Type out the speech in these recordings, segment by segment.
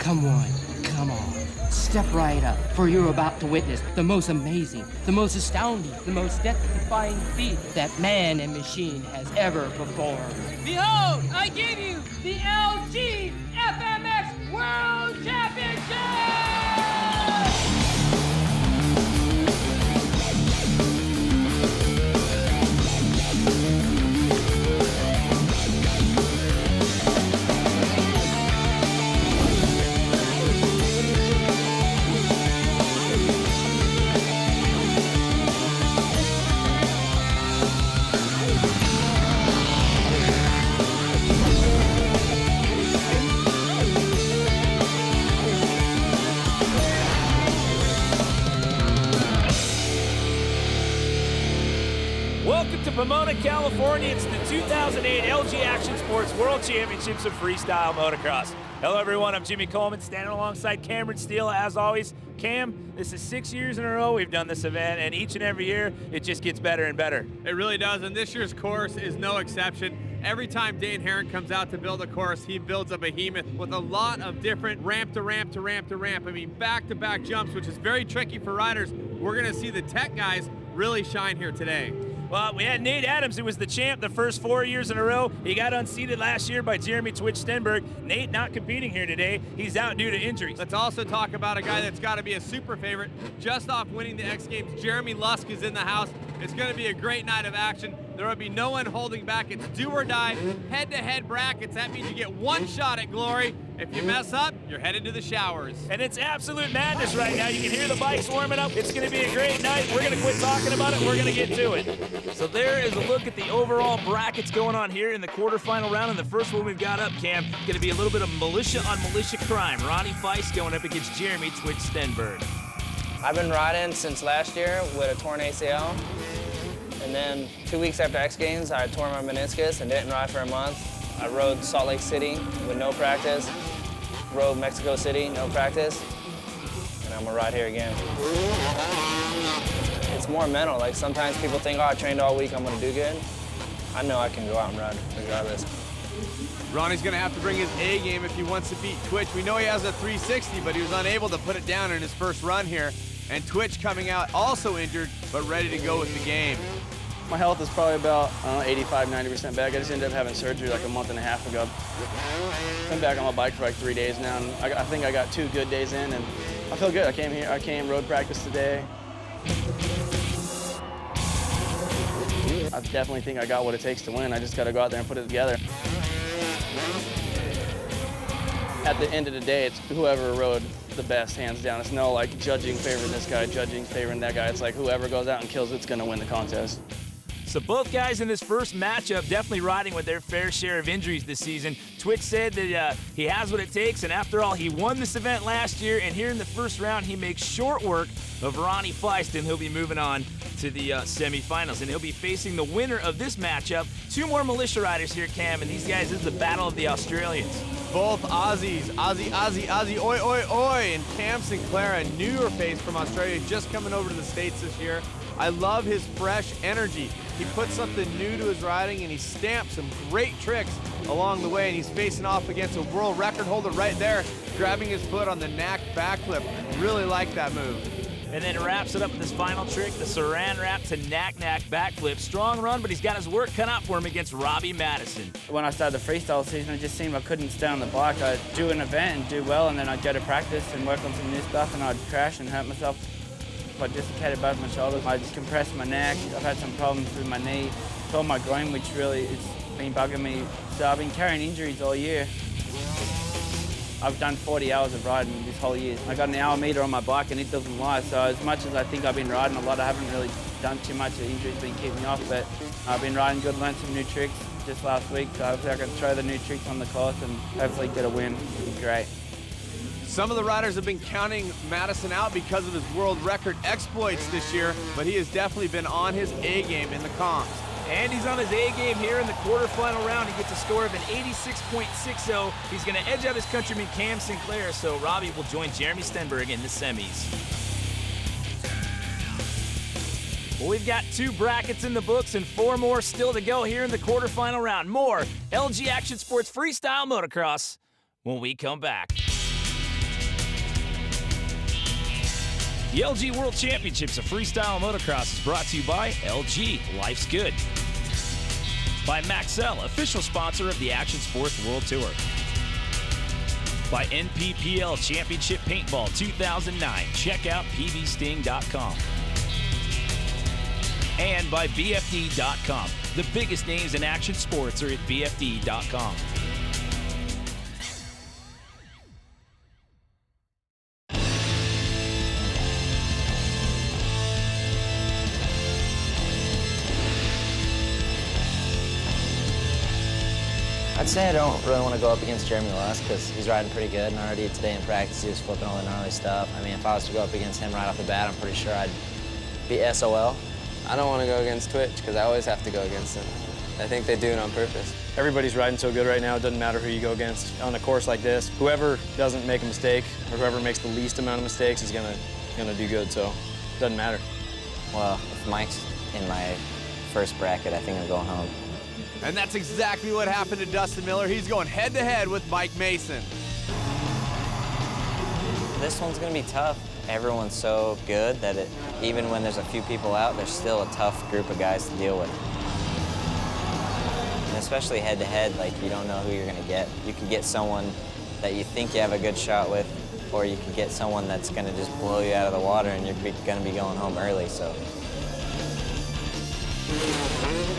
Come on, come on. Step right up, for you're about to witness the most amazing, the most astounding, the most death-defying feat that man and machine has ever performed. Behold, I give you the LG FMX World Championship! Welcome to Pomona, California. It's the 2008 LG Action Sports World Championships of Freestyle Motocross. Hello, everyone. I'm Jimmy Coleman, standing alongside Cameron Steele, as always. Cam, this is 6 years in a row we've done this event, and each and every year, it just gets better and better. It really does, and this year's course is no exception. Every time Dane Herron comes out to build a course, he builds a behemoth with a lot of different ramp to ramp to ramp to ramp. I mean, back-to-back jumps, which is very tricky for riders. We're going to see the tech guys really shine here today. Well, we had Nate Adams, who was the champ the first 4 years in a row. He got unseated last year by Jeremy Twitch Stenberg. Nate not competing here today. He's out due to injuries. Let's also talk about a guy that's got to be a super favorite. Just off winning the X Games, Jeremy Lusk is in the house. It's going to be a great night of action. There will be no one holding back. It's do or die, head-to-head brackets. That means you get one shot at glory. If you mess up, you're headed to the showers. And it's absolute madness right now. You can hear the bikes warming up. It's going to be a great night. We're going to quit talking about it. We're going to get to it. So there is a look at the overall brackets going on here in the quarterfinal round. And the first one we've got up, Cam, going to be a little bit of militia on militia crime. Ronnie Feist going up against Jeremy Twitch Stenberg. I've been riding since last year with a torn ACL. And then 2 weeks after X Games, I tore my meniscus and didn't ride for a month. I rode Salt Lake City with no practice, rode Mexico City, no practice, and I'm gonna ride here again. It's more mental. Like sometimes people think, oh, I trained all week, I'm gonna do good. I know I can go out and ride regardless. Ronnie's gonna have to bring his A game if he wants to beat Twitch. We know he has a 360, but he was unable to put it down in his first run here. And Twitch coming out also injured, but ready to go with the game. My health is probably about, 85, 90% back. I just ended up having surgery like a month and a half ago. Been back on my bike for like 3 days now, and I think I got 2 good days in, and I feel good. I came road practice today. I definitely think I got what it takes to win. I just got to go out there and put it together. At the end of the day, it's whoever rode the best, hands down. It's no like judging favoring this guy, judging favoring that guy. It's like whoever goes out and kills it's gonna win the contest. So both guys in this first matchup definitely riding with their fair share of injuries this season. Twitch said that he has what it takes, and after all, he won this event last year, and here in the first round, he makes short work of Ronnie Feist, and he'll be moving on to the semifinals, and he'll be facing the winner of this matchup. 2 more militia riders here, Cam, and these guys, this is the battle of the Australians. Both Aussies, Aussie, oi, oi, oi, and Cam Sinclair, a newer face from Australia, just coming over to the States this year. I love his fresh energy. He puts something new to his riding, and he stamps some great tricks along the way, and he's facing off against a world record holder right there, grabbing his foot on the knack backflip. Really like that move. And then wraps it up with this final trick, the Saran wrap to knack backflip. Strong run, but he's got his work cut out for him against Robbie Maddison. When I started the freestyle season, it just seemed I couldn't stay on the bike. I'd do an event and do well, and then I'd go to practice and work on some new stuff, and I'd crash and hurt myself. I dislocated both my shoulders. I just compressed my neck. I've had some problems with my knee. Tore my groin, which really it's been bugging me. So I've been carrying injuries all year. I've done 40 hours of riding this whole year. I got an hour meter on my bike and it doesn't lie. So as much as I think I've been riding a lot, I haven't really done too much. The injury's been keeping me off, but I've been riding good, learned some new tricks just last week. So hopefully I can throw the new tricks on the course and hopefully get a win. It'd be great. Some of the riders have been counting Maddison out because of his world record exploits this year, but he has definitely been on his A game in the comps. And he's on his A game here in the quarterfinal round. He gets a score of an 86.60. He's going to edge out his countryman Cam Sinclair, so Robbie will join Jeremy Stenberg in the semis. Well, we've got 2 brackets in the books and 4 more still to go here in the quarterfinal round. More LG Action Sports Freestyle Motocross when we come back. The LG World Championships of Freestyle Motocross is brought to you by LG, Life's Good. By Maxell, official sponsor of the Action Sports World Tour. By NPPL Championship Paintball 2009. Check out pbsting.com. And by BFD.com. The biggest names in action sports are at BFD.com. I'd say I don't really want to go up against Jeremy Lusk because he's riding pretty good, and already today in practice he was flipping all the gnarly stuff. I mean, if I was to go up against him right off the bat, I'm pretty sure I'd be SOL. I don't want to go against Twitch because I always have to go against them. I think they do it on purpose. Everybody's riding so good right now, it doesn't matter who you go against. On a course like this, whoever doesn't make a mistake or whoever makes the least amount of mistakes is gonna do good, so it doesn't matter. Well, if Mike's in my first bracket, I think I'm going home. And that's exactly what happened to Dustin Miller. He's going head-to-head with Mike Mason. This one's gonna be tough. Everyone's so good that even when there's a few people out, there's still a tough group of guys to deal with. And especially head-to-head, like, you don't know who you're gonna get. You could get someone that you think you have a good shot with, or you could get someone that's gonna just blow you out of the water and you're gonna be going home early, so.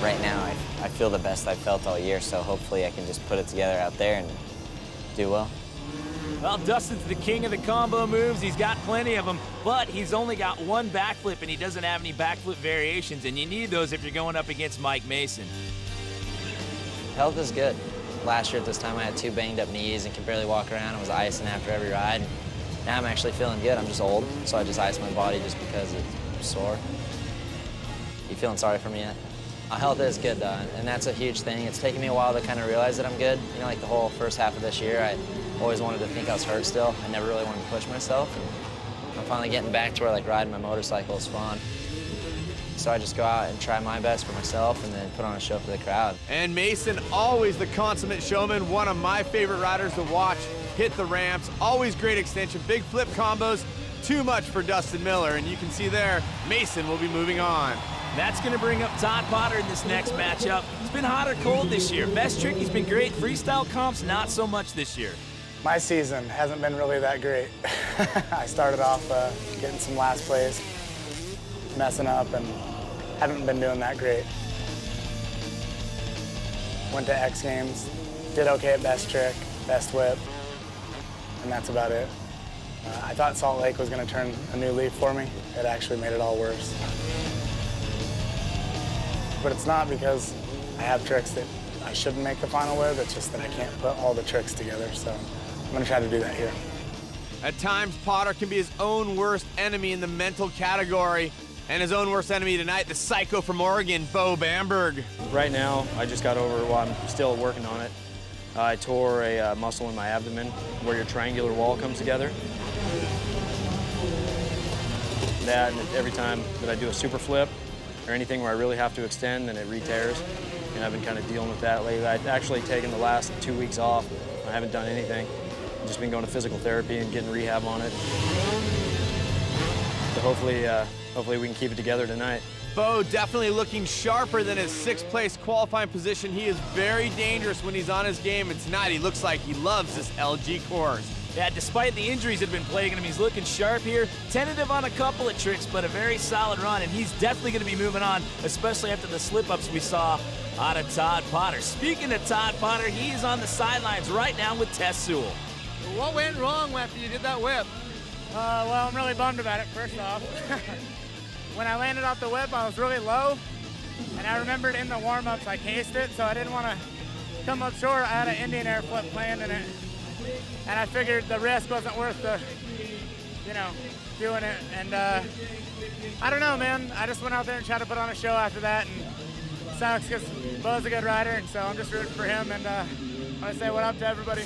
Right now, I feel the best I've felt all year, so hopefully I can just put it together out there and do well. Well, Dustin's the king of the combo moves. He's got plenty of them, but he's only got one backflip, and he doesn't have any backflip variations, and you need those if you're going up against Mike Mason. Health is good. Last year at this time, I had 2 banged-up knees and could barely walk around. I was icing after every ride. Now I'm actually feeling good. I'm just old, so I just ice my body just because it's sore. You feeling sorry for me yet? Health is good, though, and that's a huge thing. It's taken me a while to kind of realize that I'm good. You know, like the whole first half of this year, I always wanted to think I was hurt still. I never really wanted to push myself. And I'm finally getting back to where, like, riding my motorcycle is fun. So I just go out and try my best for myself and then put on a show for the crowd. And Mason, always the consummate showman, one of my favorite riders to watch. Hit the ramps, always great extension, big flip combos. Too much for Dustin Miller, and you can see there, Mason will be moving on. That's going to bring up Todd Potter in this next matchup. It's been hot or cold this year. Best trick, he's been great. Freestyle comps, not so much this year. My season hasn't been really that great. I started off getting some last place, messing up, and haven't been doing that great. Went to X Games, did okay at best trick, best whip, and that's about it. I thought Salt Lake was going to turn a new leaf for me. It actually made it all worse. But it's not because I have tricks that I shouldn't make the final with, it's just that I can't put all the tricks together, so I'm gonna try to do that here. At times, Potter can be his own worst enemy in the mental category, and his own worst enemy tonight, the psycho from Oregon, Bo Bamberg. Right now, I just got over, well, I'm still working on it. I tore a muscle in my abdomen where your triangular wall comes together. That, and every time that I do a super flip, or anything where I really have to extend, then it re-tears. And I've been kind of dealing with that lately. I've actually taken the last 2 weeks off. I haven't done anything. I've just been going to physical therapy and getting rehab on it. So hopefully we can keep it together tonight. Bo definitely looking sharper than his 6th place qualifying position. He is very dangerous when he's on his game, and tonight he looks like he loves this LG course. Yeah, despite the injuries that have been plaguing him, he's looking sharp here. Tentative on a couple of tricks, but a very solid run, and he's definitely going to be moving on, especially after the slip-ups we saw out of Todd Potter. Speaking of Todd Potter, he's on the sidelines right now with Tess Sewell. What went wrong after you did that whip? Well, I'm really bummed about it, first off. When I landed off the whip, I was really low, and I remembered in the warm-ups I cased it, so I didn't want to come up short. I had an Indian air flip planned in it. And I figured the risk wasn't worth the, doing it. And I don't know, man. I just went out there and tried to put on a show after that. And it sucks because Bo's a good rider, and so I'm just rooting for him. And I want to say what up to everybody.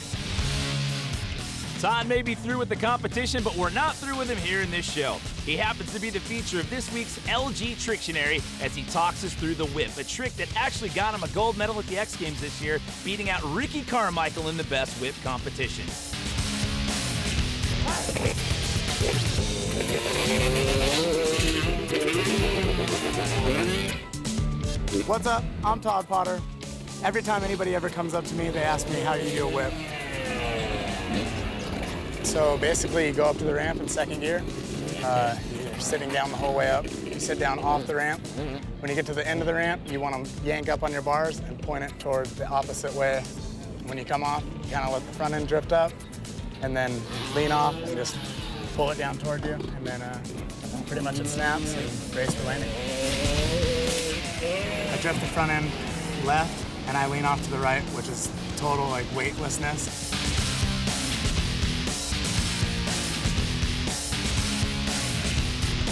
Todd may be through with the competition, but we're not through with him here in this show. He happens to be the feature of this week's LG Trictionary as he talks us through the whip, a trick that actually got him a gold medal at the X Games this year, beating out Ricky Carmichael in the best whip competition. What's up? I'm Todd Potter. Every time anybody ever comes up to me, they ask me how you do a whip. So basically, you go up to the ramp in second gear. You're sitting down the whole way up. You sit down off the ramp. When you get to the end of the ramp, you want to yank up on your bars and point it toward the opposite way. When you come off, you kind of let the front end drift up, and then lean off and just pull it down toward you, and then pretty much it snaps and race the landing. I drift the front end left, and I lean off to the right, which is total like weightlessness.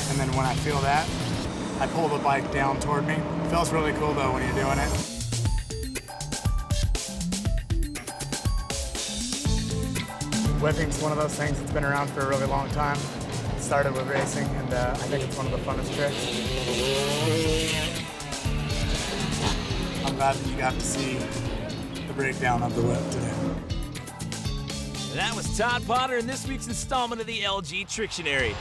And then when I feel that, I pull the bike down toward me. It feels really cool though when you're doing it. Whipping's one of those things that's been around for a really long time. It started with racing, and I think it's one of the funnest tricks. I'm glad that you got to see the breakdown of the whip today. That was Todd Potter in this week's installment of the LG Trictionary.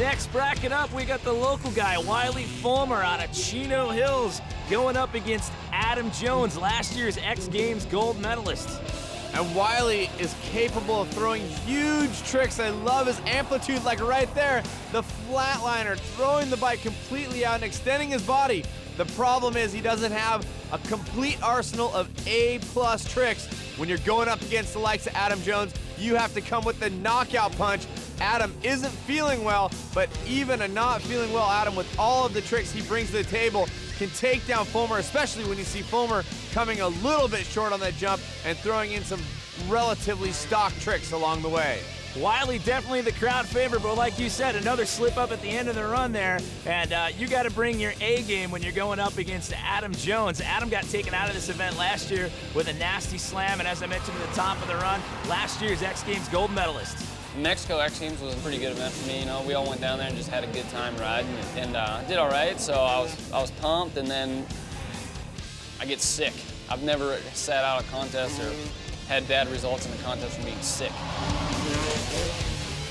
Next bracket up, we got the local guy, Wiley Fulmer out of Chino Hills, going up against Adam Jones, last year's X Games gold medalist. And Wiley is capable of throwing huge tricks. I love his amplitude, like right there. The flatliner, throwing the bike completely out and extending his body. The problem is he doesn't have a complete arsenal of A+ tricks. When you're going up against the likes of Adam Jones, you have to come with the knockout punch. Adam isn't feeling well, but even a not feeling well Adam, with all of the tricks he brings to the table, can take down Fulmer, especially when you see Fulmer coming a little bit short on that jump and throwing in some relatively stock tricks along the way. Wiley definitely the crowd favorite, but like you said, another slip up at the end of the run there, and you got to bring your A game when you're going up against Adam Jones. Adam got taken out of this event last year with a nasty slam, and as I mentioned at the top of the run, last year's X Games gold medalist. Mexico X Games was a pretty good event for me. You know, we all went down there and just had a good time riding, and did all right. So I was pumped, and then I get sick. I've never sat out a contest or had bad results in a contest from being sick.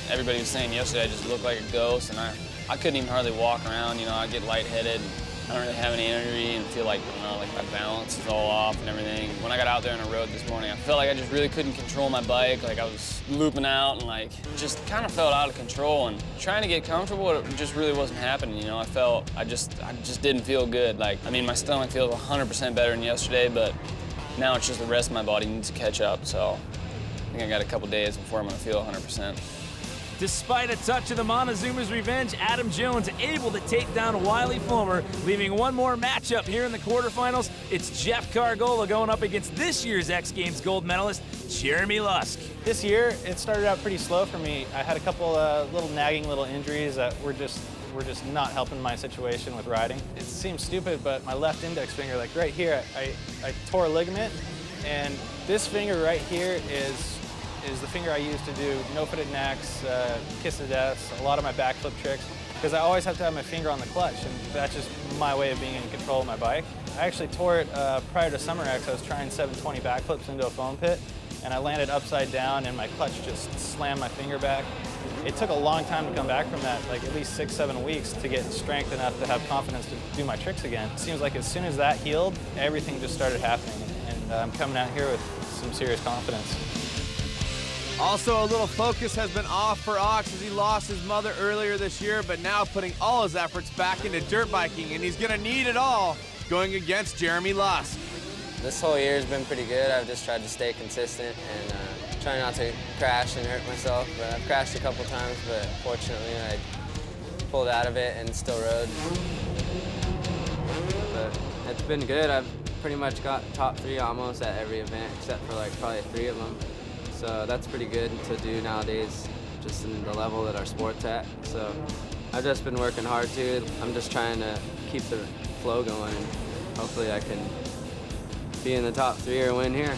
Everybody was saying yesterday I just looked like a ghost, and I couldn't even hardly walk around. You know, I get lightheaded. I don't really have any energy and feel like, you know, like my balance is all off and everything. When I got out there on the road this morning, I felt like I just really couldn't control my bike. Like I was looping out and like just kind of felt out of control, and trying to get comfortable, it just really wasn't happening. You know, I just didn't feel good. Like, I mean, my stomach feels 100% better than yesterday, but now it's just the rest of my body needs to catch up. So I think I got a couple days before I'm gonna feel 100%. Despite a touch of the Montezuma's revenge, Adam Jones able to take down Wiley Fulmer, leaving one more matchup here in the quarterfinals. It's Jeff Cargola going up against this year's X Games gold medalist, Jeremy Lusk. This year, it started out pretty slow for me. I had a couple little nagging little injuries that were just not helping my situation with riding. It seems stupid, but my left index finger, like right here, I tore a ligament, and this finger right here is the finger I use to do no-footed necks, kiss of deaths, a lot of my backflip tricks, because I always have to have my finger on the clutch, and that's just my way of being in control of my bike. I actually tore it prior to Summer X. I was trying 720 backflips into a foam pit, and I landed upside down, and my clutch just slammed my finger back. It took a long time to come back from that, like at least 6-7 weeks, to get strength enough to have confidence to do my tricks again. It seems like as soon as that healed, everything just started happening, and I'm coming out here with some serious confidence. Also, a little focus has been off for Ox as he lost his mother earlier this year, but now putting all his efforts back into dirt biking, and he's gonna need it all going against Jeremy Lusk. This whole year has been pretty good. I've just tried to stay consistent and try not to crash and hurt myself. But I've crashed a couple times, but fortunately I pulled out of it and still rode. But it's been good. I've pretty much got top 3 almost at every event, except for like probably 3 of them. So that's pretty good to do nowadays, just in the level that our sport's at. So I've just been working hard too. I'm just trying to keep the flow going, and hopefully I can be in the top 3 or win here.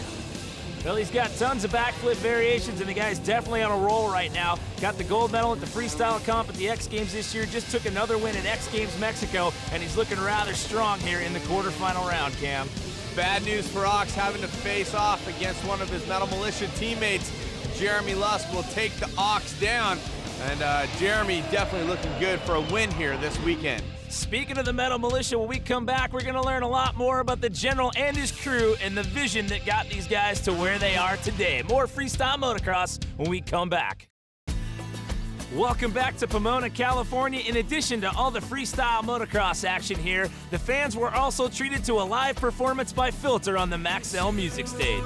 Well, he's got tons of backflip variations, and the guy's definitely on a roll right now. Got the gold medal at the freestyle comp at the X Games this year, just took another win at X Games Mexico, and he's looking rather strong here in the quarterfinal round, Cam. Bad news for Ox, having to face off against one of his Metal Militia teammates. Jeremy Lusk will take the Ox down. And Jeremy definitely looking good for a win here this weekend. Speaking of the Metal Militia, when we come back, we're going to learn a lot more about the General and his crew and the vision that got these guys to where they are today. More Freestyle Motocross when we come back. Welcome back to Pomona, California. In addition to all the freestyle motocross action here, the fans were also treated to a live performance by Filter on the Maxell Music Stage.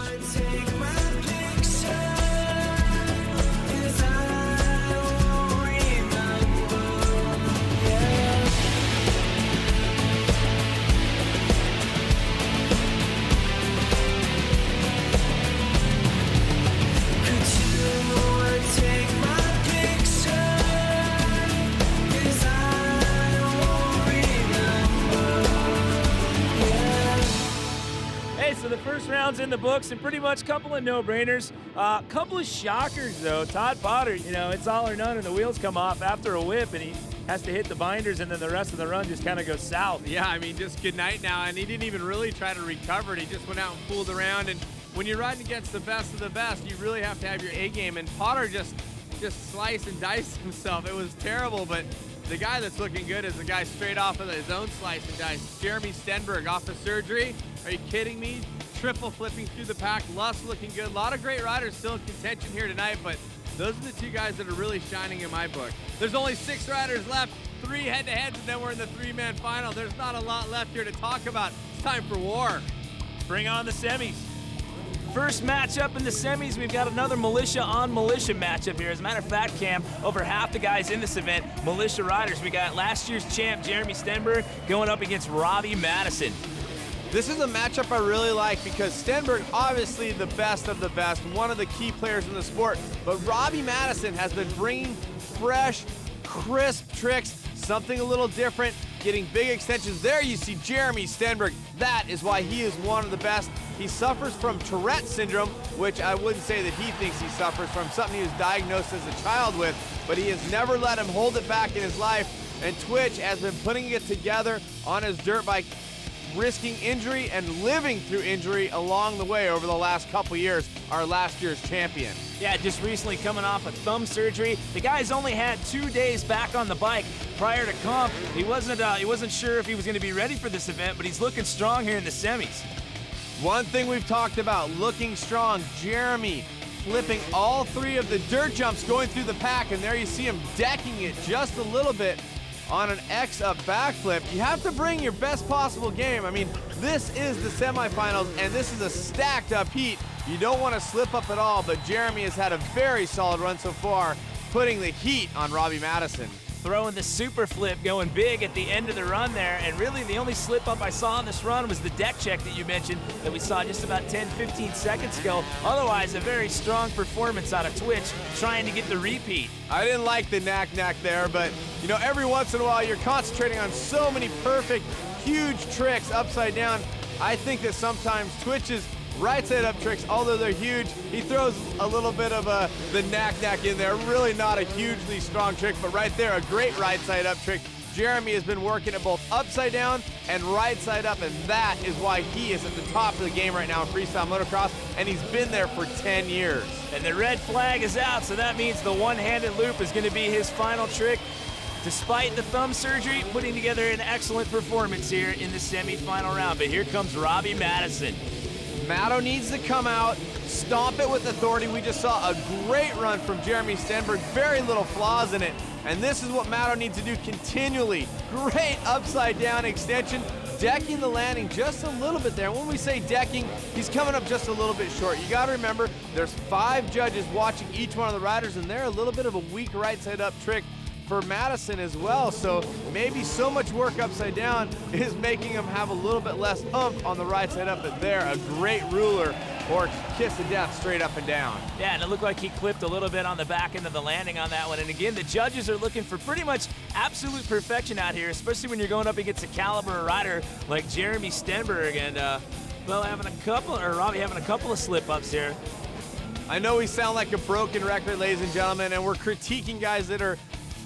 So the first round's in the books, and pretty much a couple of no-brainers. Couple of shockers, though. Todd Potter, you know, it's all or none, and the wheels come off after a whip, and he has to hit the binders, and then the rest of the run just kind of goes south. Yeah, I mean, just good night now, and he didn't even really try to recover it. He just went out and fooled around, and when you're riding against the best of the best, you really have to have your A game, and Potter just sliced and diced himself. It was terrible, but the guy that's looking good is the guy straight off of his own slice and dice. Jeremy Stenberg off of surgery. Are you kidding me? Triple flipping through the pack. Lusk looking good. A lot of great riders still in contention here tonight, but those are the two guys that are really shining in my book. There's only 6 riders left, 3 head-to-heads, and then we're in the 3-man final. There's not a lot left here to talk about. It's time for war. Bring on the semis. First matchup in the semis, we've got another militia on militia matchup here. As a matter of fact, Cam, over half the guys in this event, militia riders. We got last year's champ, Jeremy Stenberg, going up against Robbie Maddison. This is a matchup I really like because Stenberg, obviously the best of the best, one of the key players in the sport, but Robbie Maddison has been bringing fresh, crisp tricks, something a little different, getting big extensions. There you see Jeremy Stenberg. That is why he is one of the best. He suffers from Tourette syndrome, which I wouldn't say that he thinks he suffers from, something he was diagnosed as a child with, but he has never let him hold it back in his life, and Twitch has been putting it together on his dirt bike, risking injury and living through injury along the way over the last couple years, our last year's champion. Yeah, just recently coming off a thumb surgery. The guy's only had 2 days back on the bike prior to comp. He wasn't sure if he was going to be ready for this event, but he's looking strong here in the semis. One thing we've talked about, looking strong. Jeremy flipping all 3 of the dirt jumps going through the pack, and there you see him decking it just a little bit on an X-up backflip. You have to bring your best possible game. I mean, this is the semifinals, and this is a stacked up heat. You don't want to slip up at all, but Jeremy has had a very solid run so far, putting the heat on Robbie Maddison. Throwing the super flip, going big at the end of the run there, and really the only slip up I saw on this run was the deck check that you mentioned that we saw just about 10-15 seconds ago. Otherwise, a very strong performance out of Twitch trying to get the repeat. I didn't like the knack there, but you know, every once in a while you're concentrating on so many perfect, huge tricks upside down. I think that sometimes Twitch's right side up tricks, although they're huge, he throws a little bit of the knack in there. Really not a hugely strong trick, but right there, a great right side up trick. Jeremy has been working it both upside down and right side up, and that is why he is at the top of the game right now in freestyle motocross, and he's been there for 10 years. And the red flag is out, so that means the one-handed loop is going to be his final trick. Despite the thumb surgery, putting together an excellent performance here in the semi-final round. But here comes Robbie Maddison. Maddo needs to come out, stomp it with authority. We just saw a great run from Jeremy Stenberg, very little flaws in it. And this is what Maddo needs to do continually. Great upside down extension, decking the landing just a little bit there. When we say decking, he's coming up just a little bit short. You gotta remember, there's 5 judges watching each one of the riders, and they're a little bit of a weak right side up trick for Maddison as well, so maybe so much work upside down is making him have a little bit less oomph on the right side up, but there, a great ruler or kiss of death straight up and down. Yeah, and it looked like he clipped a little bit on the back end of the landing on that one. And again, the judges are looking for pretty much absolute perfection out here, especially when you're going up against a caliber rider like Jeremy Stenberg and well, Robbie having a couple of slip-ups here. I know we sound like a broken record, ladies and gentlemen, and we're critiquing guys that are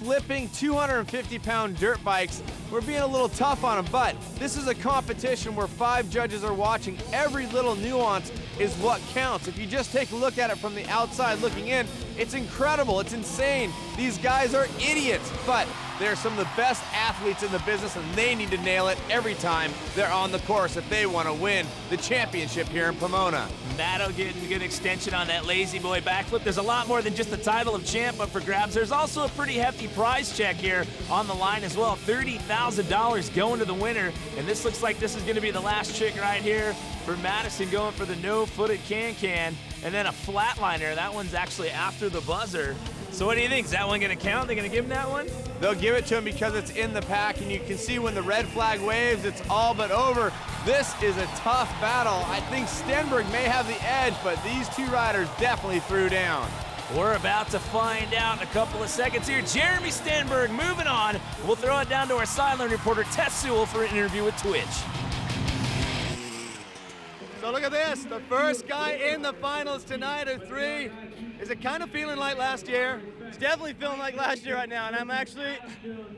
flipping 250-pound dirt bikes. We're being a little tough on them, but this is a competition where 5 judges are watching. Every little nuance is what counts. If you just take a look at it from the outside looking in, it's incredible, it's insane. These guys are idiots, but they're some of the best athletes in the business, and they need to nail it every time they're on the course if they want to win the championship here in Pomona. That'll get a good extension on that lazy boy backflip. There's a lot more than just the title of champ up for grabs. There's also a pretty hefty prize check here on the line as well. $30,000 going to the winner, and this looks like this is going to be the last trick right here for Maddison, going for the no-footed can-can, and then a flatliner. That one's actually after the buzzer. So what do you think? Is that one going to count? They're going to give him that one? They'll give it to him because it's in the pack, and you can see when the red flag waves, it's all but over. This is a tough battle. I think Stenberg may have the edge, but these 2 riders definitely threw down. We're about to find out in a couple of seconds here. Jeremy Stenberg moving on. We'll throw it down to our sideline reporter, Tess Sewell, for an interview with Twitch. So look at this, the first guy in the finals tonight at 3. Is it kind of feeling like last year? It's definitely feeling like last year right now, and I'm actually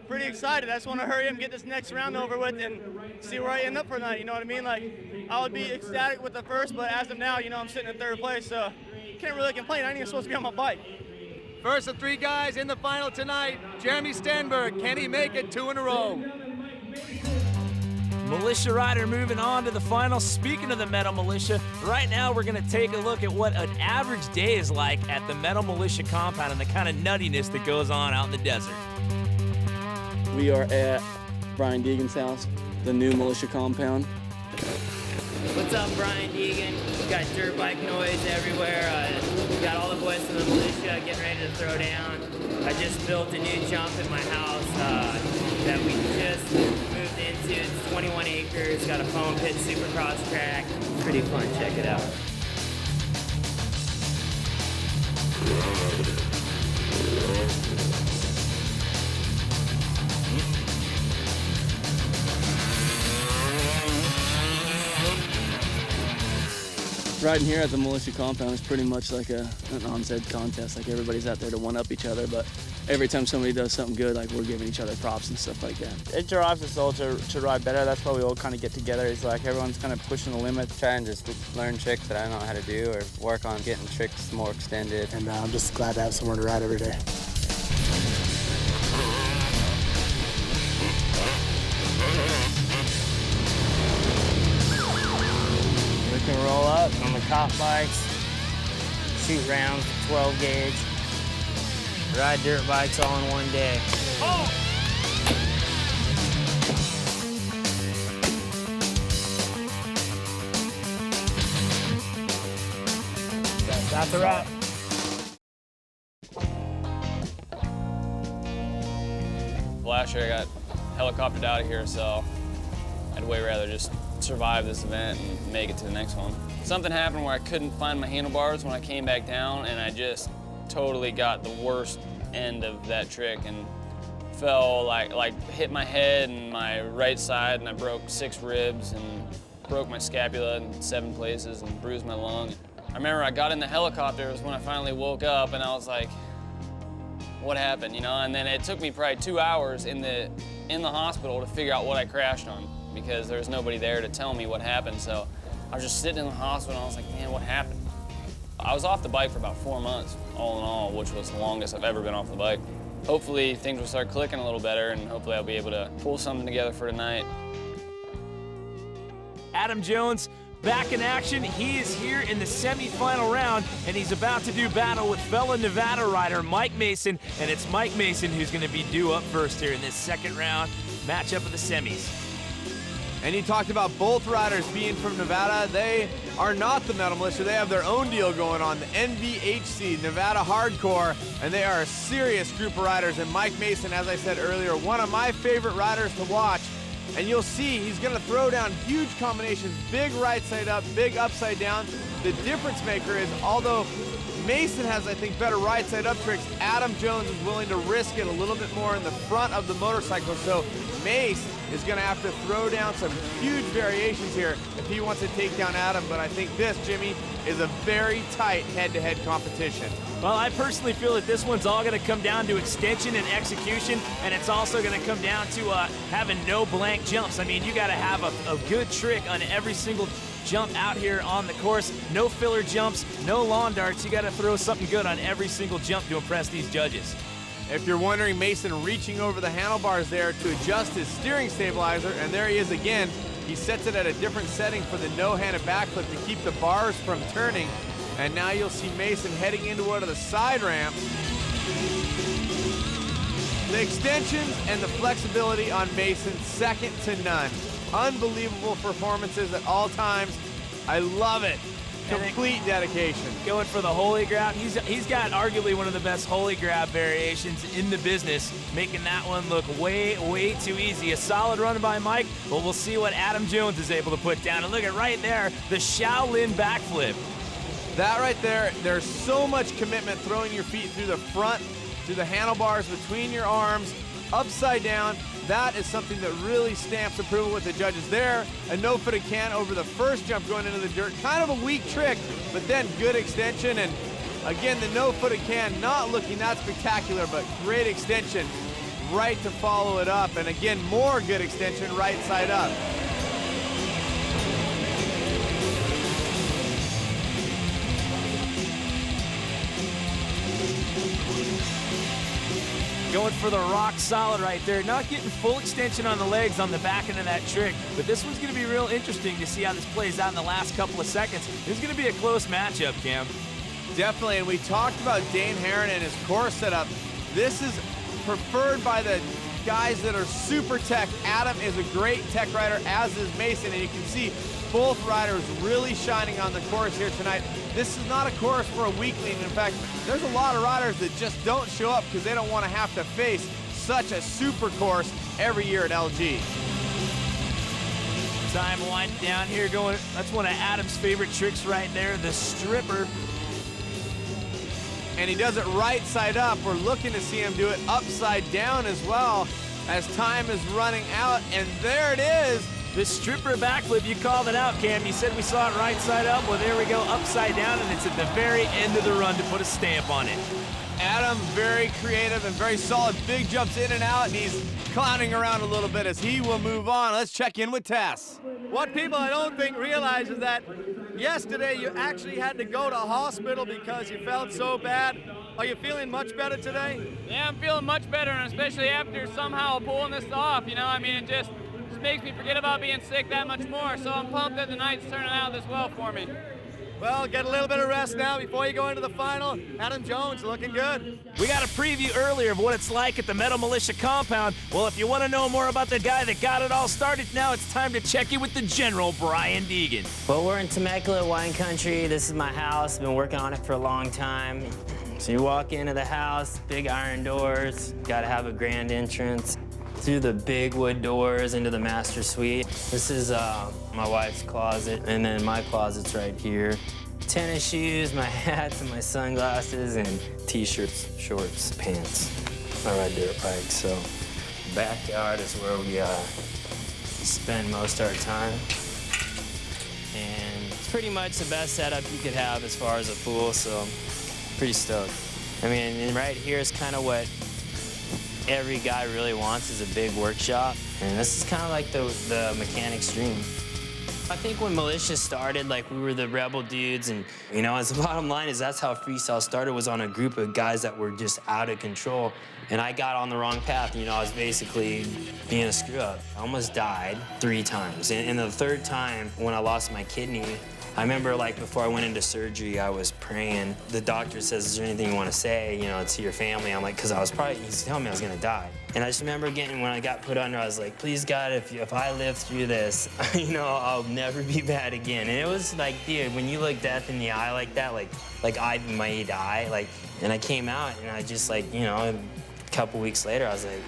pretty excited. I just want to hurry up and get this next round over with and see where I end up for the night, you know what I mean? Like, I would be ecstatic with the first, but as of now, you know, I'm sitting in 3rd place, so can't really complain. I ain't even supposed to be on my bike. First of 3 guys in the final tonight, Jeremy Stenberg. Can he make it 2 in a row? Militia rider moving on to the final. Speaking of the Metal Militia, right now we're going to take a look at what an average day is like at the Metal Militia compound and the kind of nuttiness that goes on out in the desert. We are at Brian Deegan's house, the new militia compound. What's up, Brian Deegan? We got dirt bike noise everywhere. We got all the boys from the militia getting ready to throw down. I just built a new jump in my house that we just moved into. It's 21 acres, got a foam pit supercross track. Pretty fun, check it out. Riding here at the militia compound is pretty much like an onset contest. Like, everybody's out there to one-up each other, but every time somebody does something good, like, we're giving each other props and stuff like that. It drives us all to ride better. That's why we all kind of get together. It's like everyone's kind of pushing the limits. Try and just learn tricks that I don't know how to do or work on getting tricks more extended. And I'm just glad to have somewhere to ride every day. We can roll up on the cop bikes, shoot rounds, 12 gauge, ride dirt bikes all in one day. Oh! That's a wrap. Last year I got helicoptered out of here, so I'd way rather just survive this event and make it to the next one. Something happened where I couldn't find my handlebars when I came back down, and I just totally got the worst end of that trick and fell, like hit my head and my right side, and I broke 6 ribs and broke my scapula in 7 places and bruised my lung. I remember I got in the helicopter, it was when I finally woke up, and I was like, what happened, you know? And then it took me probably 2 hours in the hospital to figure out what I crashed on, because there was nobody there to tell me what happened. So I was just sitting in the hospital and I was like, man, what happened? I was off the bike for about 4 months, all in all, which was the longest I've ever been off the bike. Hopefully things will start clicking a little better, and hopefully I'll be able to pull something together for tonight. Adam Jones back in action. He is here in the semifinal round, and he's about to do battle with fellow Nevada rider Mike Mason, and it's Mike Mason who's going to be due up first here in this second round matchup of the semis. And you talked about both riders being from Nevada. They are not the Metal Militia. They have their own deal going on, the NVHC, Nevada Hardcore, and they are a serious group of riders. And Mike Mason, as I said earlier, one of my favorite riders to watch. And you'll see he's gonna throw down huge combinations, big right side up, big upside down. The difference maker is, although Mason has, I think, better right side up tricks, Adam Jones is willing to risk it a little bit more in the front of the motorcycle. So Mace is going to have to throw down some huge variations here if he wants to take down Adam. But I think this, Jimmy, is a very tight head-to-head competition. Well, I personally feel that this one's all going to come down to extension and execution, and it's also going to come down to having no blank jumps. I mean, you got to have a good trick on every single jump out here on the course. No filler jumps, no lawn darts. You got to throw something good on every single jump to impress these judges. If you're wondering, Mason reaching over the handlebars there to adjust his steering stabilizer, and there he is again. He sets it at a different setting for the no-handed backflip to keep the bars from turning. And now you'll see Mason heading into one of the side ramps. The extensions and the flexibility on Mason, second to none. Unbelievable performances at all times. I love it. Complete dedication. Going for the Holy Grab. He's got arguably one of the best Holy Grab variations in the business, making that one look way, way too easy. A solid run by Mike, but we'll see what Adam Jones is able to put down. And look at right there, the Shaolin backflip. That right there, there's so much commitment throwing your feet through the front, through the handlebars, between your arms, upside down. That is something that really stamps approval with the judges there. A no-footed can over the first jump going into the dirt. Kind of a weak trick, but then good extension. And again, the no-footed can not looking that spectacular, but great extension right to follow it up. And again, more good extension right side up. Going for the rock solid right there. Not getting full extension on the legs on the back end of that trick, but this one's going to be real interesting to see how this plays out in the last couple of seconds. This is going to be a close matchup, Cam. Definitely, and we talked about Dane Herron and his course setup. This is preferred by the guys that are super tech. Adam is a great tech rider, as is Mason, and you can see both riders really shining on the course here tonight. This is not a course for a weakling. In fact, there's a lot of riders that just don't show up because they don't want to have to face such a super course every year at LG. Time winding down here going, that's one of Adam's favorite tricks right there, the stripper. And he does it right side up. We're looking to see him do it upside down as well as time is running out. And there it is. The stripper backflip, you called it out, Cam. You said we saw it right side up. Well, there we go, upside down, and it's at the very end of the run to put a stamp on it. Adam, very creative and very solid. Big jumps in and out, and he's clowning around a little bit as he will move on. Let's check in with Tess. What people I don't think realize is that yesterday you actually had to go to hospital because you felt so bad. Are you feeling much better today? Yeah, I'm feeling much better, and especially after somehow pulling this off. You know, I mean, it just makes me forget about being sick that much more. So I'm pumped that the night's turning out this well for me. Well, get a little bit of rest now before you go into the final. Adam Jones looking good. We got a preview earlier of what it's like at the Metal Militia compound. Well, if you want to know more about the guy that got it all started, now it's time to check in with the General, Brian Deegan. Well, we're in Temecula wine country. This is my house. Been working on it for a long time. So you walk into the house, big iron doors. Got to have a grand entrance. Through the big wood doors into the master suite. This is my wife's closet, and then my closet's right here. Tennis shoes, my hats, and my sunglasses, and t-shirts, shorts, pants. I ride dirt bikes, so backyard is where we spend most of our time. And it's pretty much the best setup you could have as far as a pool, so I'm pretty stoked. I mean, and right here is kind of what every guy really wants, is a big workshop. And this is kind of like the mechanic's dream. I think when Militia started, like, we were the rebel dudes, and, you know, as the bottom line is that's how Freestyle started, was on a group of guys that were just out of control. And I got on the wrong path. You know, I was basically being a screw-up. I almost died 3 times. And the third time, when I lost my kidney, I remember, like, before I went into surgery, I was praying. The doctor says, is there anything you want to say, you know, to your family? I'm like, because he's telling me I was going to die. And I just remember when I got put under, I was like, please, God, if I live through this, you know, I'll never be bad again. And it was like, dude, when you look death in the eye like that, like I may die, like, and I came out, and I just, like, you know, a couple weeks later, I was like,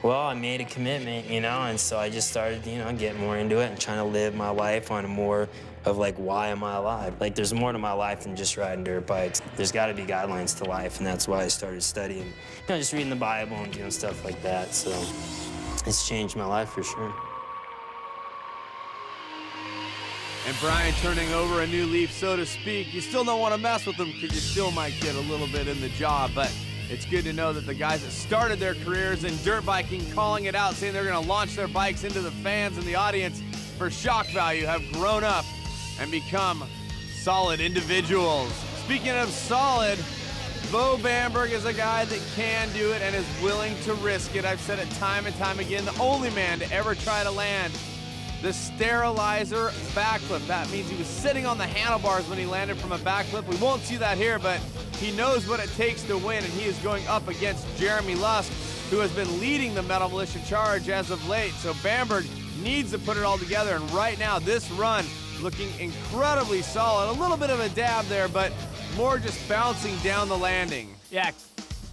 well, I made a commitment, you know, and so I just started, you know, getting more into it and trying to live my life on a more of like, why am I alive? Like, there's more to my life than just riding dirt bikes. There's got to be guidelines to life, and that's why I started studying, just reading the Bible and doing stuff like that. So it's changed my life for sure. And Brian turning over a new leaf, so to speak. You still don't want to mess with them because you still might get a little bit in the job, but it's good to know that the guys that started their careers in dirt biking, calling it out, saying they're going to launch their bikes into the fans and the audience for shock value, have grown up and become solid individuals. Speaking of solid, Bo Bamberg is a guy that can do it and is willing to risk it. I've said it time and time again, the only man to ever try to land the sterilizer backflip. That means he was sitting on the handlebars when he landed from a backflip. We won't see that here, but he knows what it takes to win, and he is going up against Jeremy Lusk, who has been leading the Metal Militia charge as of late. So Bamberg needs to put it all together, and right now this run looking incredibly solid. A little bit of a dab there, but more just bouncing down the landing. Yeah,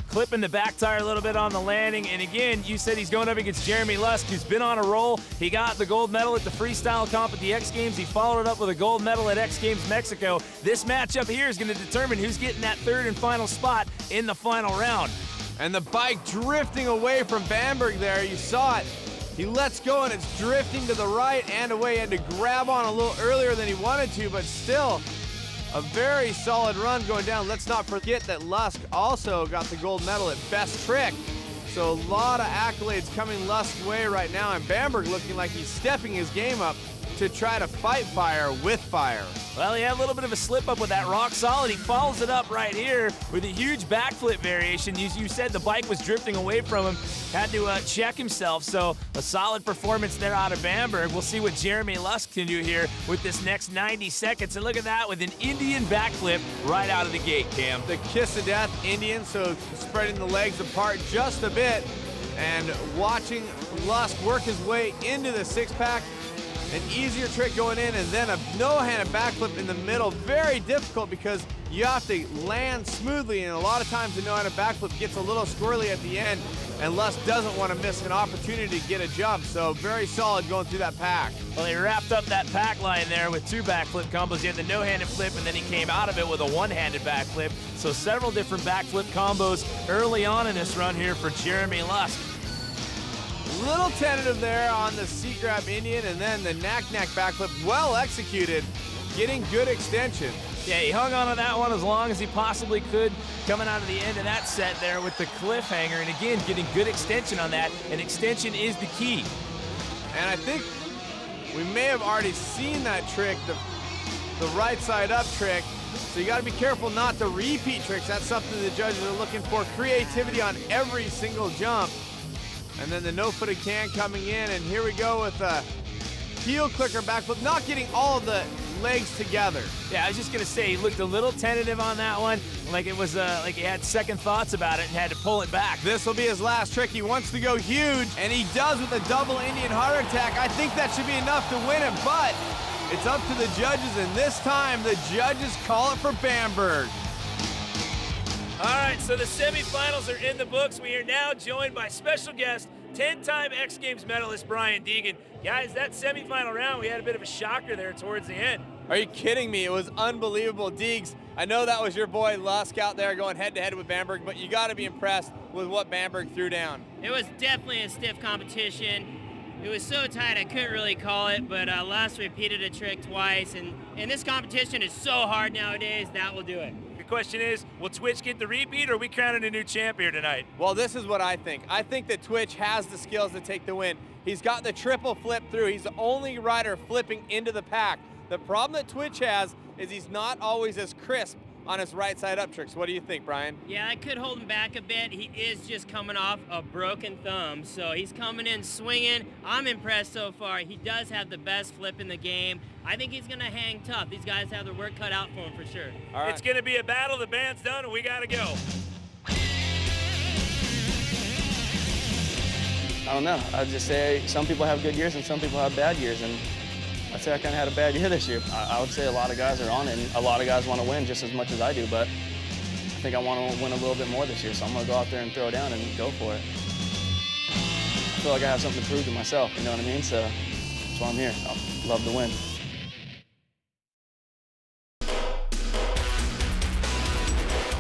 clipping the back tire a little bit on the landing. And again, you said he's going up against Jeremy Lusk, who's been on a roll. He got the gold medal at the freestyle comp at the X Games. He followed it up with a gold medal at X Games Mexico. This matchup here is going to determine who's getting that third and final spot in the final round. And the bike drifting away from Bamberg there. You saw it. He lets go and it's drifting to the right and away. He had to grab on a little earlier than he wanted to, but still a very solid run going down. Let's not forget that Lusk also got the gold medal at Best Trick. So a lot of accolades coming Lusk's way right now, and Bamberg looking like he's stepping his game up to try to fight fire with fire. Well, he had a little bit of a slip up with that rock solid. He follows it up right here with a huge backflip variation. You said the bike was drifting away from him, had to check himself. So a solid performance there out of Bamberg. We'll see what Jeremy Lusk can do here with this next 90 seconds. And look at that with an Indian backflip right out of the gate, Cam. The kiss of death Indian, so spreading the legs apart just a bit and watching Lusk work his way into the six-pack. An easier trick going in, and then a no-handed backflip in the middle. Very difficult because you have to land smoothly, and a lot of times the no-handed backflip gets a little squirrely at the end, and Lusk doesn't want to miss an opportunity to get a jump. So very solid going through that pack. Well, he wrapped up that pack line there with two backflip combos. He had the no-handed flip, and then he came out of it with a one-handed backflip. So several different backflip combos early on in this run here for Jeremy Lusk. Little tentative there on the seat grab Indian, and then the knack-knack backflip, well executed, getting good extension. Yeah, he hung on to that one as long as he possibly could, coming out of the end of that set there with the cliffhanger, and again, getting good extension on that, and extension is the key. And I think we may have already seen that trick, the right side up trick, so you gotta be careful not to repeat tricks. That's something the judges are looking for, creativity on every single jump. And then the no-footed can coming in, and here we go with a heel clicker backflip, not getting all of the legs together. Yeah, I was just gonna say, he looked a little tentative on that one, like it was like he had second thoughts about it and had to pull it back. This will be his last trick. He wants to go huge, and he does with a double Indian heart attack. I think that should be enough to win it, but it's up to the judges, and this time the judges call it for Bamberg. All right, so the semifinals are in the books. We are now joined by special guest, 10-time X Games medalist Brian Deegan. Guys, that semifinal round, we had a bit of a shocker there towards the end. Are you kidding me? It was unbelievable. Deegs, I know that was your boy Lusk out there going head-to-head with Bamberg, but you got to be impressed with what Bamberg threw down. It was definitely a stiff competition. It was so tight I couldn't really call it, but Lusk repeated a trick twice, and this competition is so hard nowadays, that will do it. The question is, will Twitch get the repeat, or are we crowning a new champ here tonight? Well, this is what I think. I think that Twitch has the skills to take the win. He's got the triple flip through. He's the only rider flipping into the pack. The problem that Twitch has is he's not always as crisp on his right side up tricks. What do you think, Brian? Yeah, I could hold him back a bit. He is just coming off a broken thumb, so he's coming in swinging. I'm impressed so far. He does have the best flip in the game. I think he's gonna hang tough. These guys have their work cut out for him for sure. All right. It's gonna be a battle. The band's done, and we gotta go. I don't know. I'd just say some people have good years and some people have bad years, and I'd say I kind of had a bad year this year. I would say a lot of guys are on it, and a lot of guys want to win just as much as I do, but I think I want to win a little bit more this year, so I'm going to go out there and throw down and go for it. I feel like I have something to prove to myself, you know what I mean? So that's why I'm here. I love to win.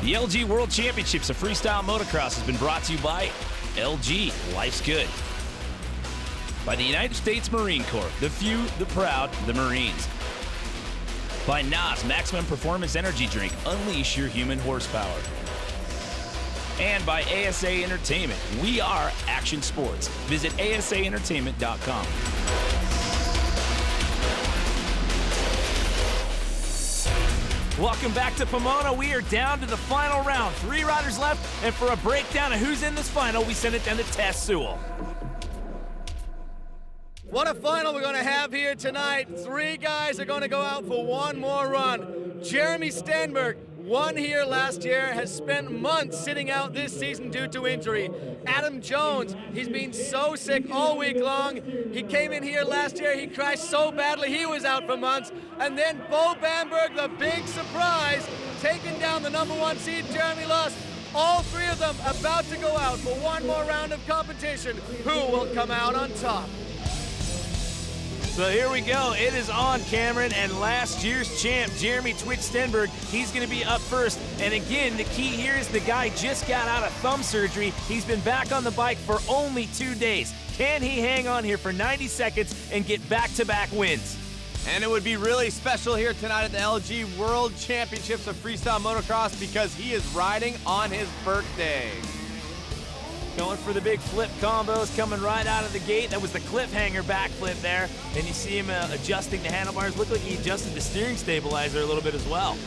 The LG World Championships of Freestyle Motocross has been brought to you by LG, Life's Good. By the United States Marine Corps, the few, the proud, the Marines. By NOS Maximum Performance Energy Drink, unleash your human horsepower. And by ASA Entertainment, we are Action Sports. Visit asaentertainment.com. Welcome back to Pomona. We are down to the final round. 3 riders left, and for a breakdown of who's in this final, we send it down to Tess Sewell. What a final we're going to have here tonight. 3 guys are going to go out for one more run. Jeremy Stenberg won here last year, has spent months sitting out this season due to injury. Adam Jones, he's been so sick all week long. He came in here last year, he crashed so badly, he was out for months. And then Bo Bamberg, the big surprise, taking down the #1 seed, Jeremy Luss. All 3 of them about to go out for one more round of competition. Who will come out on top? So here we go. It is on, Cameron, and last year's champ, Jeremy Twitch Stenberg, he's going to be up first. And again, the key here is the guy just got out of thumb surgery. He's been back on the bike for only 2 days. Can he hang on here for 90 seconds and get back-to-back wins? And it would be really special here tonight at the LG World Championships of Freestyle Motocross because he is riding on his birthday. Going for the big flip combos, coming right out of the gate. That was the cliffhanger backflip there. And you see him adjusting the handlebars. Looked like he adjusted the steering stabilizer a little bit as well.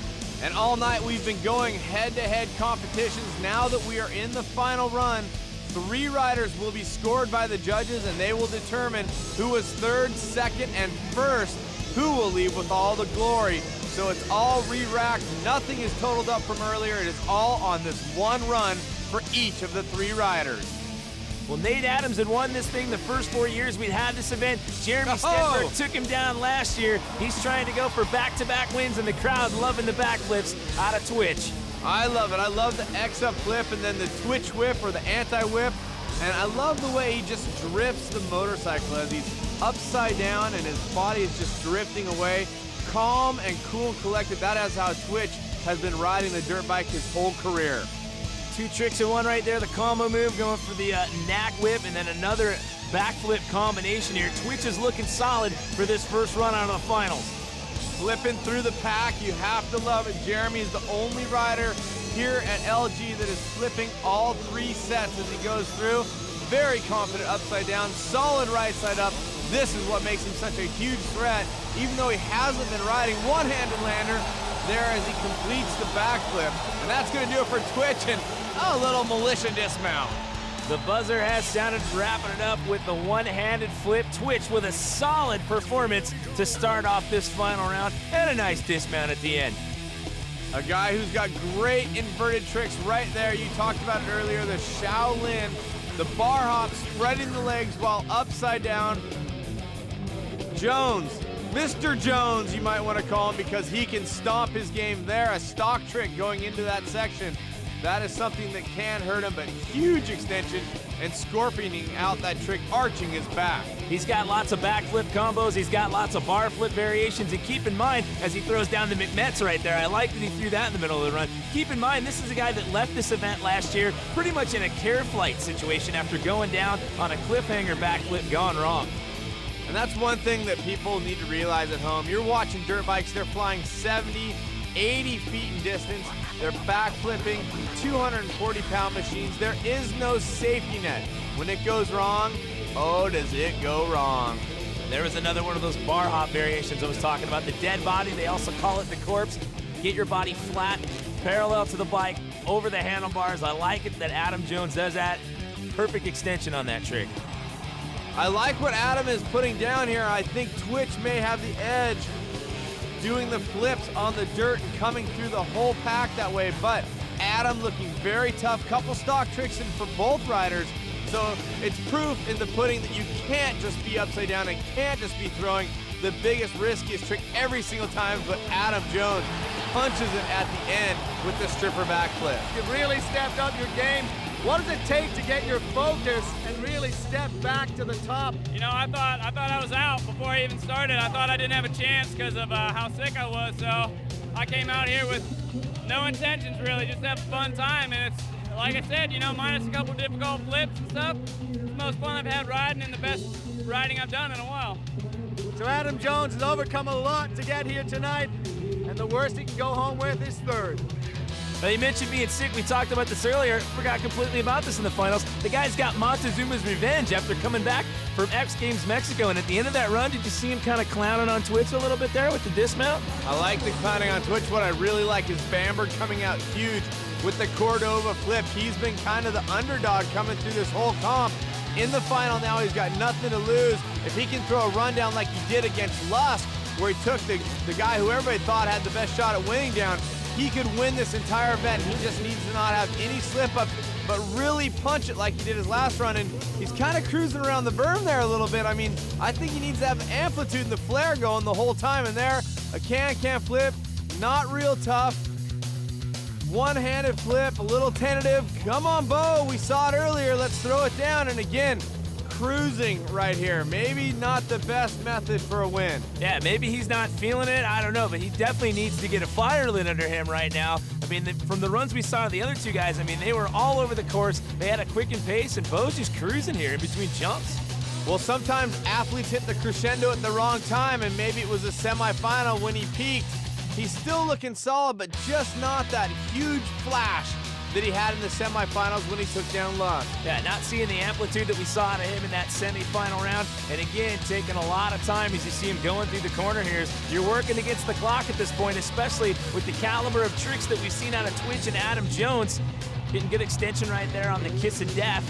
And all night we've been going head-to-head competitions. Now that we are in the final run, 3 riders will be scored by the judges, and they will determine who was 3rd, 2nd, and 1st, who will leave with all the glory. So it's all re-racked. Nothing is totaled up from earlier. It is all on this one run for each of the 3 riders. Well, Nate Adams had won this thing the first 4 years we'd had this event. Jeremy Stenberg took him down last year. He's trying to go for back-to-back wins, and the crowd loving the backflips out of Twitch. I love it. I love the X-up flip and then the Twitch whip or the anti-whip. And I love the way he just drifts the motorcycle as he's upside down and his body is just drifting away. Calm and cool and collected. That is how Twitch has been riding the dirt bike his whole career. 2 tricks in one right there. The combo move going for the knack whip and then another backflip combination here. Twitch is looking solid for this first run out of the finals. Flipping through the pack, you have to love it. Jeremy is the only rider here at LG that is flipping all 3 sets as he goes through. Very confident upside down, solid right side up. This is what makes him such a huge threat, even though he hasn't been riding one-handed lander there as he completes the backflip. And that's gonna do it for Twitch and a little militia dismount. The buzzer has sounded, wrapping it up with the one-handed flip. Twitch with a solid performance to start off this final round and a nice dismount at the end. A guy who's got great inverted tricks right there. You talked about it earlier, the Shaolin, the bar hop, spreading the legs while upside down. Jones, Mr. Jones, you might want to call him because he can stomp his game there. A stock trick going into that section. That is something that can hurt him, but huge extension and scorpioning out that trick, arching his back. He's got lots of backflip combos. He's got lots of bar flip variations. And keep in mind, as he throws down the McMets right there, I like that he threw that in the middle of the run. Keep in mind, this is a guy that left this event last year pretty much in a care flight situation after going down on a cliffhanger backflip gone wrong. And that's one thing that people need to realize at home. You're watching dirt bikes, they're flying 70, 80 feet in distance. They're backflipping 240-pound machines. There is no safety net. When it goes wrong, oh, does it go wrong. There was another one of those bar hop variations I was talking about. The dead body, they also call it the corpse. Get your body flat, parallel to the bike, over the handlebars. I like it that Adam Jones does that. Perfect extension on that trick. I like what Adam is putting down here. I think Twitch may have the edge doing the flips on the dirt and coming through the whole pack that way, but Adam looking very tough. Couple stock tricks in for both riders, so it's proof in the pudding that you can't just be upside down and can't just be throwing the biggest, riskiest trick every single time, but Adam Jones punches it at the end with the stripper backflip. You've really stepped up your game. What does it take to get your focus and really step back to the top? You know, I thought I was out before I even started. I thought I didn't have a chance because of how sick I was. So I came out here with no intentions really, just to have a fun time. And it's, like I said, you know, minus a couple difficult flips and stuff, it's the most fun I've had riding and the best riding I've done in a while. So Adam Jones has overcome a lot to get here tonight, and the worst he can go home with is third. Well, you mentioned being sick. We talked about this earlier. Forgot completely about this in the finals. The guy's got Montezuma's revenge after coming back from X Games Mexico. And at the end of that run, did you see him kind of clowning on Twitch a little bit there with the dismount? I like the clowning on Twitch. What I really like is Bamberg coming out huge with the Cordova flip. He's been kind of the underdog coming through this whole comp. In the final now, he's got nothing to lose. If he can throw a rundown like he did against Lusk, where he took the guy who everybody thought had the best shot at winning down, he could win this entire event. He just needs to not have any slip-ups, but really punch it like he did his last run. And he's kind of cruising around the berm there a little bit. I mean, I think he needs to have amplitude in the flare going the whole time. And there, a can-can flip, not real tough. One-handed flip, a little tentative. Come on, Bo, we saw it earlier. Let's throw it down. And again, cruising right here. Maybe not the best method for a win. Yeah, maybe he's not feeling it. I don't know, but he definitely needs to get a fire lit under him right now. I mean, from the runs we saw of the other two guys, I mean, they were all over the course. They had a quickened pace, and Bo's just cruising here in between jumps. Well, sometimes athletes hit the crescendo at the wrong time, and maybe it was a semifinal when he peaked. He's still looking solid, but just not that huge flash that he had in the semifinals when he took down Lusk. Yeah, not seeing the amplitude that we saw out of him in that semifinal round. And again, taking a lot of time as you see him going through the corner here. You're working against the clock at this point, especially with the caliber of tricks that we've seen out of Twitch and Adam Jones. Getting good extension right there on the kiss of death.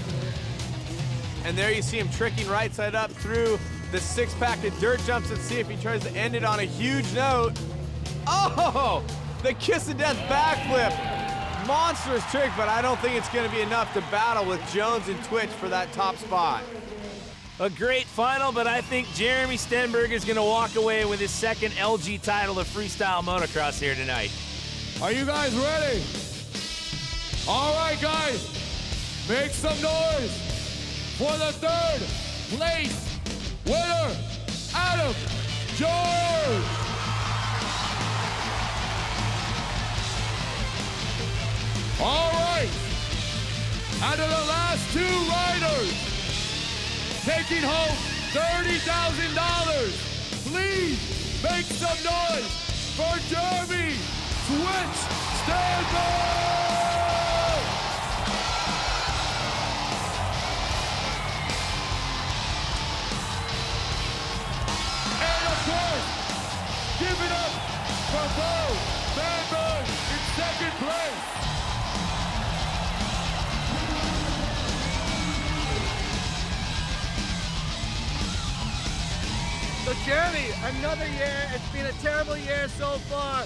And there you see him tricking right side up through the six-pack of dirt jumps and see if he tries to end it on a huge note. Oh, the kiss of death backflip. Monstrous trick, but I don't think it's going to be enough to battle with Jones and Twitch for that top spot. A great final, but I think Jeremy Stenberg is going to walk away with his second LG title of freestyle motocross here tonight. Are you guys ready? All right, guys, make some noise for the third place winner, Adam Jones. All right, out of the last two riders, taking home $30,000, please make some noise for Jeremy Twitch Stenberg! And of course, give it up for Bo Bamberg in second place. So Jeremy, another year. It's been a terrible year so far,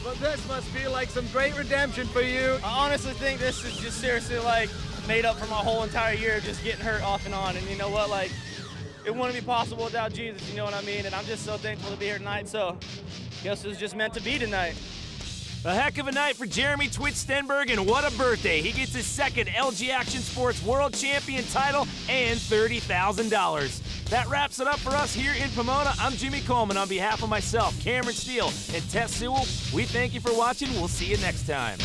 but this must be like some great redemption for you. I honestly think this is just seriously like made up for my whole entire year of just getting hurt off and on. And you know what, like, it wouldn't be possible without Jesus, you know what I mean? And I'm just so thankful to be here tonight, so I guess it was just meant to be tonight. A heck of a night for Jeremy Twitch Stenberg, and what a birthday. He gets his second LG Action Sports World Champion title and $30,000. That wraps it up for us here in Pomona. I'm Jimmy Coleman. On behalf of myself, Cameron Steele, and Tess Sewell, we thank you for watching. We'll see you next time.